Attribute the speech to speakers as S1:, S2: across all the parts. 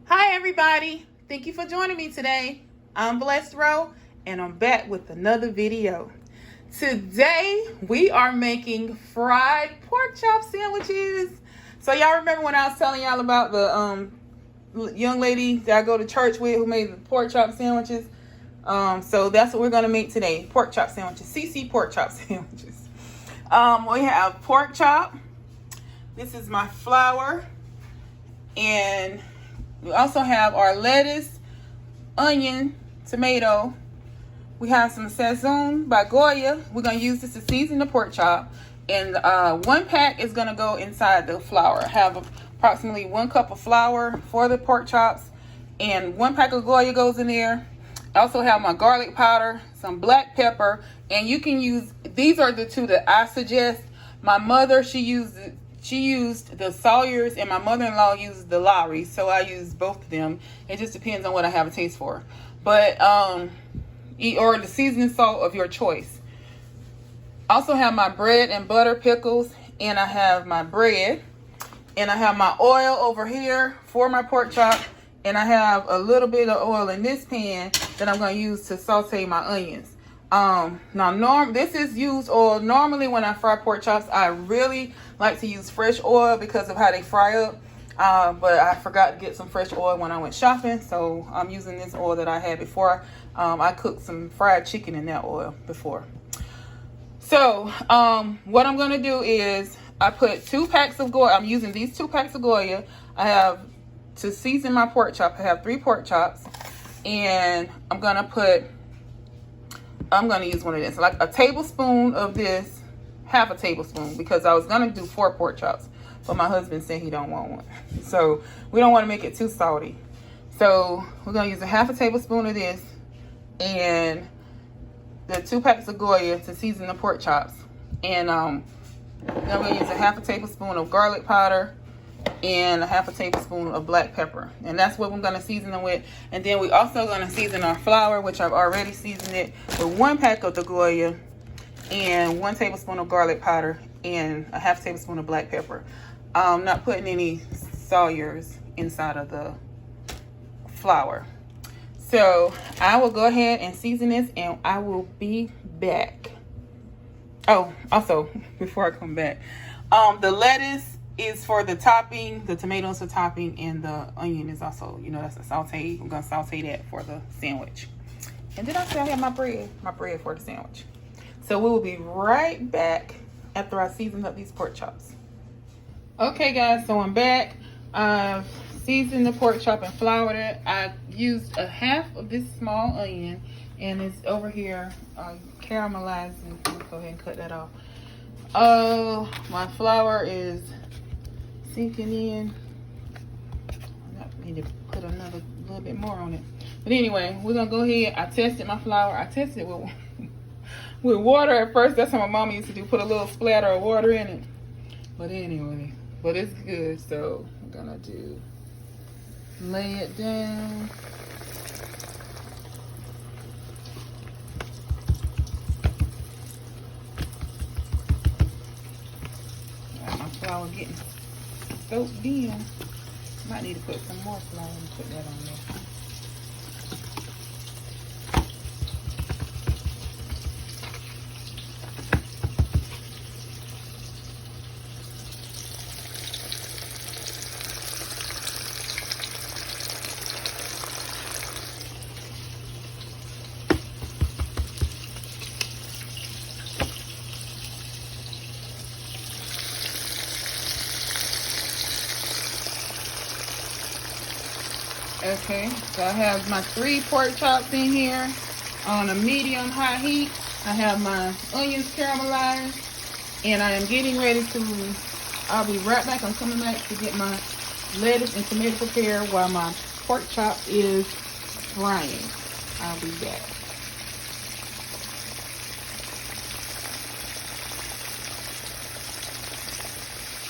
S1: Hi everybody, thank you for joining me today. I'm Blessed Row and I'm back with another video. Today we are making fried pork chop sandwiches. So y'all remember when I was telling y'all about the young lady that I go to church with who made the pork chop sandwiches? So that's what we're gonna make today, pork chop sandwiches, CC pork chop sandwiches. We have pork chop. This is my flour, and we also have our lettuce, onion, tomato. We have some Sazon by Goya. We're going to use this to season the pork chop. And 1 pack is going to go inside the flour. I have approximately 1 cup of flour for the pork chops. And 1 pack of Goya goes in there. I also have my garlic powder, some black pepper. And you can use, these are the 2 that I suggest. My mother, she used the Sawyers, and my mother-in-law used the Lawry, so I use both of them. It just depends on what I have a taste for. But or the seasoning salt of your choice. Also have my bread and butter pickles, and I have my bread, and I have my oil over here for my pork chop, and I have a little bit of oil in this pan that I'm going to use to saute my onions. This is used oil. Normally when I fry pork chops, I really like to use fresh oil because of how they fry up. But I forgot to get some fresh oil when I went shopping, so I'm using this oil that I had before. I cooked some fried chicken in that oil before. So what I'm gonna do is I put 2 packs of Goya. I'm using these 2 packs of Goya. I have to season my pork chop. I have 3 pork chops, and I'm gonna use one of this, like a tablespoon of this, half a tablespoon, because I was gonna do 4 pork chops, but my husband said he don't want one. So we don't want to make it too salty. So we're gonna use a half a tablespoon of this and the 2 packs of Goya to season the pork chops. And then I'm gonna use a half a tablespoon of garlic powder and a half a tablespoon of black pepper, and that's what we're going to season them with. And then we also going to season our flour, which I've already seasoned it with 1 pack of the Goya and 1 tablespoon of garlic powder and a half tablespoon of black pepper. I'm not putting any Sawyers inside of the flour. So I will go ahead and season this, and I will be back. Oh, also before I come back, the lettuce is for the topping, the tomatoes for topping, and the onion is also, that's a saute. I'm gonna saute that for the sandwich. And then I still have my bread for the sandwich. So we will be right back after I season up these pork chops. Okay guys, so I'm back. I've seasoned the pork chop and floured it. I used a half of this small onion, and it's over here caramelizing. Go ahead and cut that off. My flour is sinking in. I need to put another little bit more on it. But anyway, we're gonna go ahead. I tested my flour. I tested it with water at first. That's how my mama used to do, put a little splatter of water in it. But anyway, it's good. So I'm gonna lay it down. Got my flour getting soaked in. Might need to put some more flour and put that on there. Okay, so I have my 3 pork chops in here on a medium high heat. I have my onions caramelized, and I am getting ready to, I'll be right back. I'm coming back to get my lettuce and tomato prepared while my pork chop is frying. I'll be back.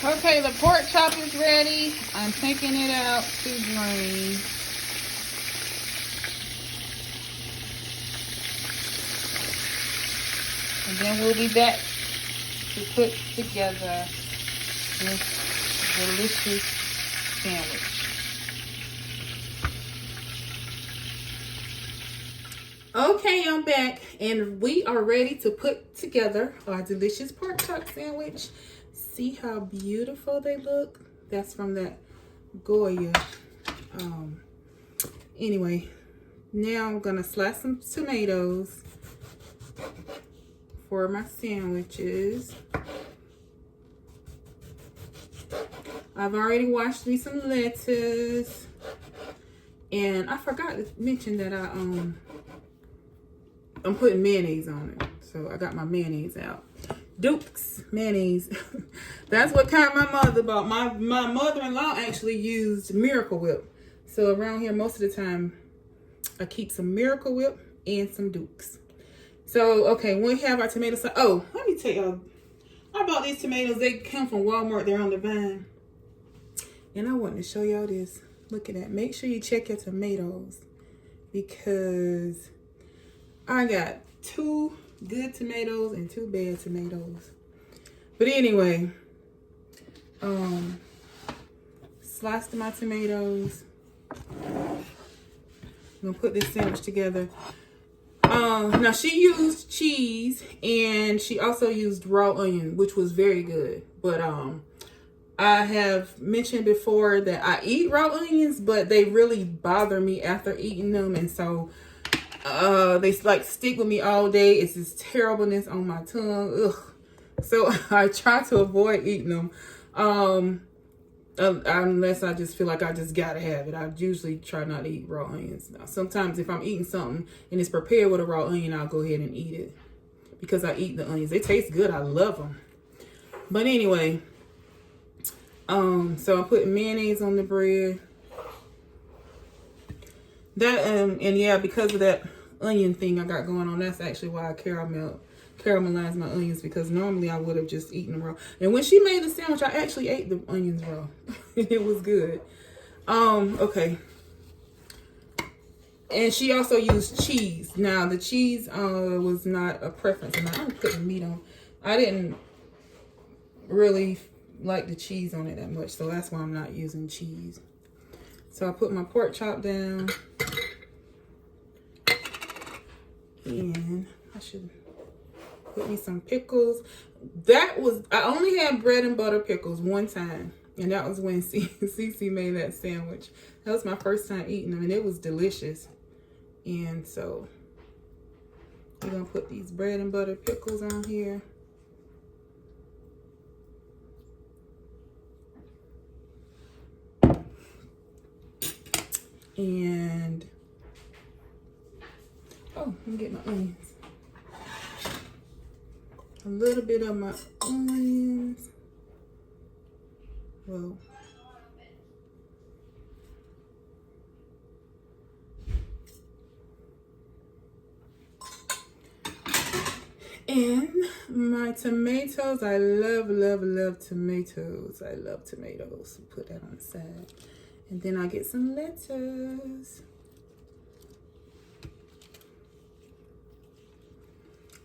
S1: Okay, the pork chop is ready. I'm taking it out to drain. And then we'll be back to put together this delicious sandwich. Okay, I'm back and we are ready to put together our delicious pork chop sandwich. See how beautiful they look? That's from that Goya. Anyway, now I'm gonna slice some tomatoes for my sandwiches. I've already washed me some lettuce, and I forgot to mention that I'm putting mayonnaise on it. So I got my mayonnaise out. Duke's mayonnaise. That's what kind my mother bought. My mother-in-law actually used Miracle Whip. So around here, most of the time, I keep some Miracle Whip and some Duke's. So, okay, we have our tomato sauce. Oh, let me tell y'all. I bought these tomatoes. They come from Walmart. They're on the vine. And I wanted to show y'all this. Look at that. Make sure you check your tomatoes, because I got 2 good tomatoes and 2 bad tomatoes. But anyway, sliced my tomatoes. I'm gonna put this sandwich together. Now she used cheese and she also used raw onion, which was very good. But I have mentioned before that I eat raw onions, but they really bother me after eating them, and so they like stick with me all day. It's this terribleness on my tongue. Ugh. So I try to avoid eating them. Unless I just feel like I just gotta have it. I usually try not to eat raw onions. Now, sometimes if I'm eating something and it's prepared with a raw onion, I'll go ahead and eat it, because I eat the onions. They taste good. I love them. But anyway, so I'm putting mayonnaise on the bread. That and yeah, because of that onion thing I got going on, that's actually why I caramelize my onions, because normally I would have just eaten them raw. And when she made the sandwich, I actually ate the onions raw. It was good. Okay. And she also used cheese. Now the cheese was not a preference, and I'm putting meat on. I didn't really like the cheese on it that much, so that's why I'm not using cheese. So I put my pork chop down, and I should put me some pickles. I only had bread and butter pickles one time, and that was when Cece made that sandwich. That was my first time eating them, and it was delicious. And so we're gonna put these bread and butter pickles on here. And let me get my onions. A little bit of my onions. Whoa. And my tomatoes. I love, love, love tomatoes. I love tomatoes. Put that on the side. And then I get some lettuce.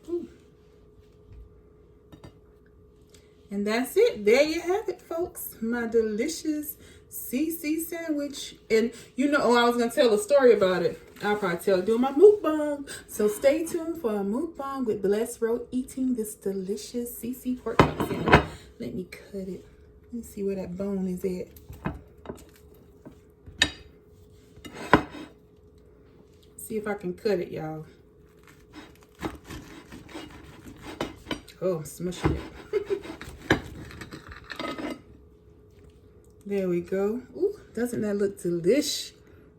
S1: Ooh. And that's it. There you have it, folks. My delicious CC sandwich. And you know, I was going to tell a story about it. I'll probably tell it during my mukbang. So stay tuned for a mukbang with Blessed Roe eating this delicious CC pork chop sandwich. Let me cut it. Let me see where that bone is at. See if I can cut it, y'all. Oh, I'm smushing it. There we go. Ooh, doesn't that look delish?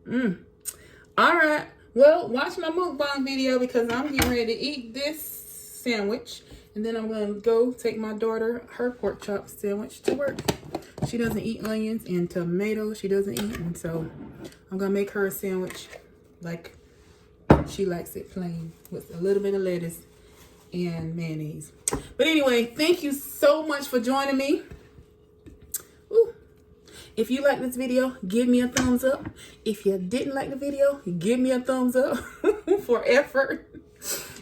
S1: All right. Well, watch my mukbang video, because I'm getting ready to eat this sandwich. And then I'm going to go take my daughter her pork chop sandwich to work. She doesn't eat onions and tomatoes. She doesn't eat. And so I'm going to make her a sandwich like she likes it, plain, with a little bit of lettuce and mayonnaise. But anyway, thank you so much for joining me. Ooh. If you like this video, give me a thumbs up. If you didn't like the video, give me a thumbs up for effort.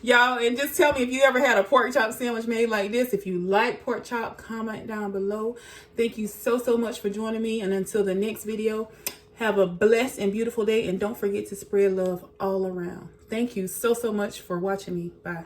S1: Y'all, and just tell me if you ever had a pork chop sandwich made like this. If you like pork chop, comment down below. Thank you so, so much for joining me. And until the next video, have a blessed and beautiful day. And don't forget to spread love all around. Thank you so much for watching me. Bye.